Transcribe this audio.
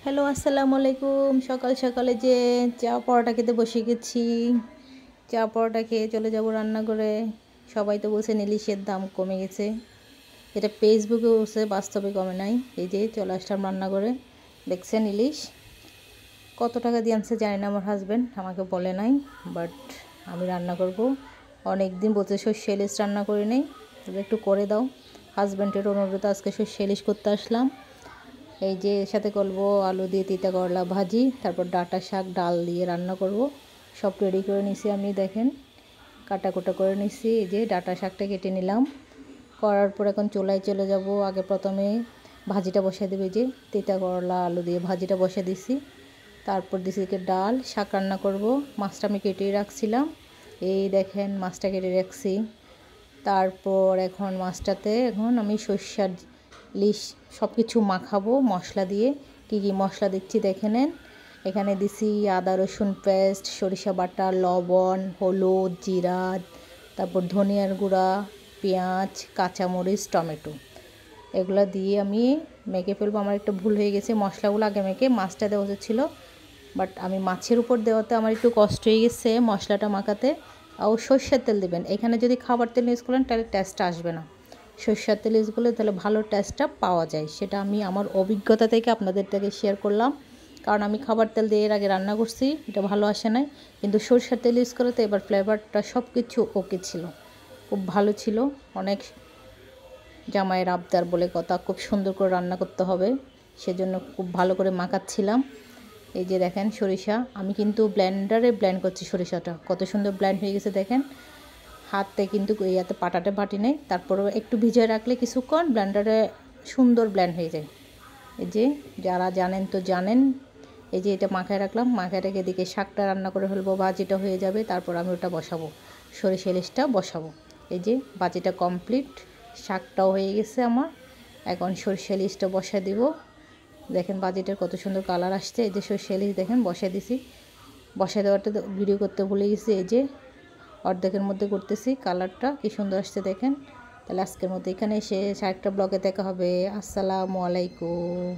Hello, আসসালামু আলাইকুম। সকাল সকালে যে চা পরোটা খেতে বসে গেছি। চা পরোটা খেয়ে চলে যাব রান্নাঘরে। সবাই তো বলছেন ইলিশের দাম কমে গেছে, এটা ফেসবুকে বলছে, বাস্তবে কমে নাই। এই যে চলে আসলাম রান্নাঘরে, দেখছেন ইলিশ কত টাকা দিয়ে আনছে জানি না, আমার হাজব্যান্ড আমাকে বলে নাই, বাট আমি রান্না করব। অনেক দিন বলছে সর্ষে ইলিশ রান্না করে নেই, একটু করে দাও। হাজব্যান্ডের অনুরোধে আজকে সর্ষে ইলিশ করতে আসলাম। এই যে এর সাথে করব আলু দিয়ে তিতা করলা ভাজি, তারপর ডাঁটা শাক ডাল দিয়ে রান্না করব। সব রেডি করে নিছি আমি, দেখেন কাটাকুটা করে নিছি। এই যে ডাঁটা শাকটা কেটে নিলাম, করার পর এখন চুলায় চলে যাব। আগে প্রথমে ভাজিটা বসিয়ে দেবে, যে তিতা করলা আলু দিয়ে ভাজিটা বসিয়ে দিছি। তারপর দিছি ডাল শাক রান্না করব। মাছটা আমি কেটেই রাখছিলাম, এই দেখেন মাছটা কেটে রাখছি। তারপর এখন মাছটাতে এখন আমি সর্ষার ইলিশ সব কিছু মাখাবো মশলা দিয়ে। কি কি মশলা দিচ্ছি দেখে নেন। এখানে দিছি আদা রসুন পেস্ট, সরিষা বাটা, লবণ, হলুদ, জিরা, তারপর ধনিয়ার গুঁড়া, পেঁয়াজ, কাঁচামরিচ, টমেটো, এগুলো দিয়ে আমি মেখে ফেলবো। আমার একটা ভুল হয়ে গেছে, মশলাগুলো আগে মেখে মাছটা দেওয়া উচিত ছিল, বাট আমি মাছের উপর দেওয়াতে আমার একটু কষ্ট হয়ে গেছে মশলাটা মাখাতে। আর সর্ষের তেল দেবেন, এখানে যদি খাবার তেল ইউজ করেন তাহলে টেস্টটা আসবে না। সর্ষের তেল ইউজ করলে তাহলে ভালো টেস্টটা পাওয়া যায়, সেটা আমি আমার অভিজ্ঞতা থেকে আপনাদের থেকে শেয়ার করলাম। কারণ আমি খাবার তেল দিয়ে এর আগে রান্না করছি, এটা ভালো আসে নাই, কিন্তু সর্ষের তেল ইউজ করে তো এবার ফ্লেভারটা সব কিছু ওকে ছিল, খুব ভালো ছিল। অনেক জামাইয়ের আবদার বলে কথা, খুব সুন্দর করে রান্না করতে হবে, সেজন্য খুব ভালো করে মাখাচ্ছিলাম। এই যে দেখেন সরিষা আমি কিন্তু ব্লেন্ডারে ব্লেন্ড করছি, সরিষাটা কত সুন্দর ব্লেন্ড হয়ে গেছে দেখেন। হাতে কিন্তু ইয়াতে পাটাতে বাটি নেই, তারপরেও একটু ভিজিয়ে রাখলে কিছুক্ষণ ব্লেন্ডারে সুন্দর ব্লেন্ড হয়ে যায়। এই যে যারা জানেন তো জানেন। এই যে এটা মাখায় রাখলাম, মাখায় রেখে এদিকে শাকটা রান্না করে ফেলবো, ভাজিটা হয়ে যাবে, তারপর আমি ওটা বসাবো, সরিষা ইলিশটা বসাবো। এই যে ভাজিটা কমপ্লিট, শাকটাও হয়ে গেছে আমার। এখন সরিষা ইলিশটা বসা দিব। দেখেন ভাজিটার কত সুন্দর কালার আসছে। এই যে সর্ষে ইলিশ দেখেন বসাই দিছি, বসাই দেওয়াটা ভিডিও করতে ভুলে গেছি। এই যে অর্ধেকের মধ্যে করতেছি, কালারটা কি সুন্দর আসছে দেখেন। তাহলে আজকের মতো এখানে শেষ, আরেকটা ব্লগে দেখা হবে। আসসালামু আলাইকুম।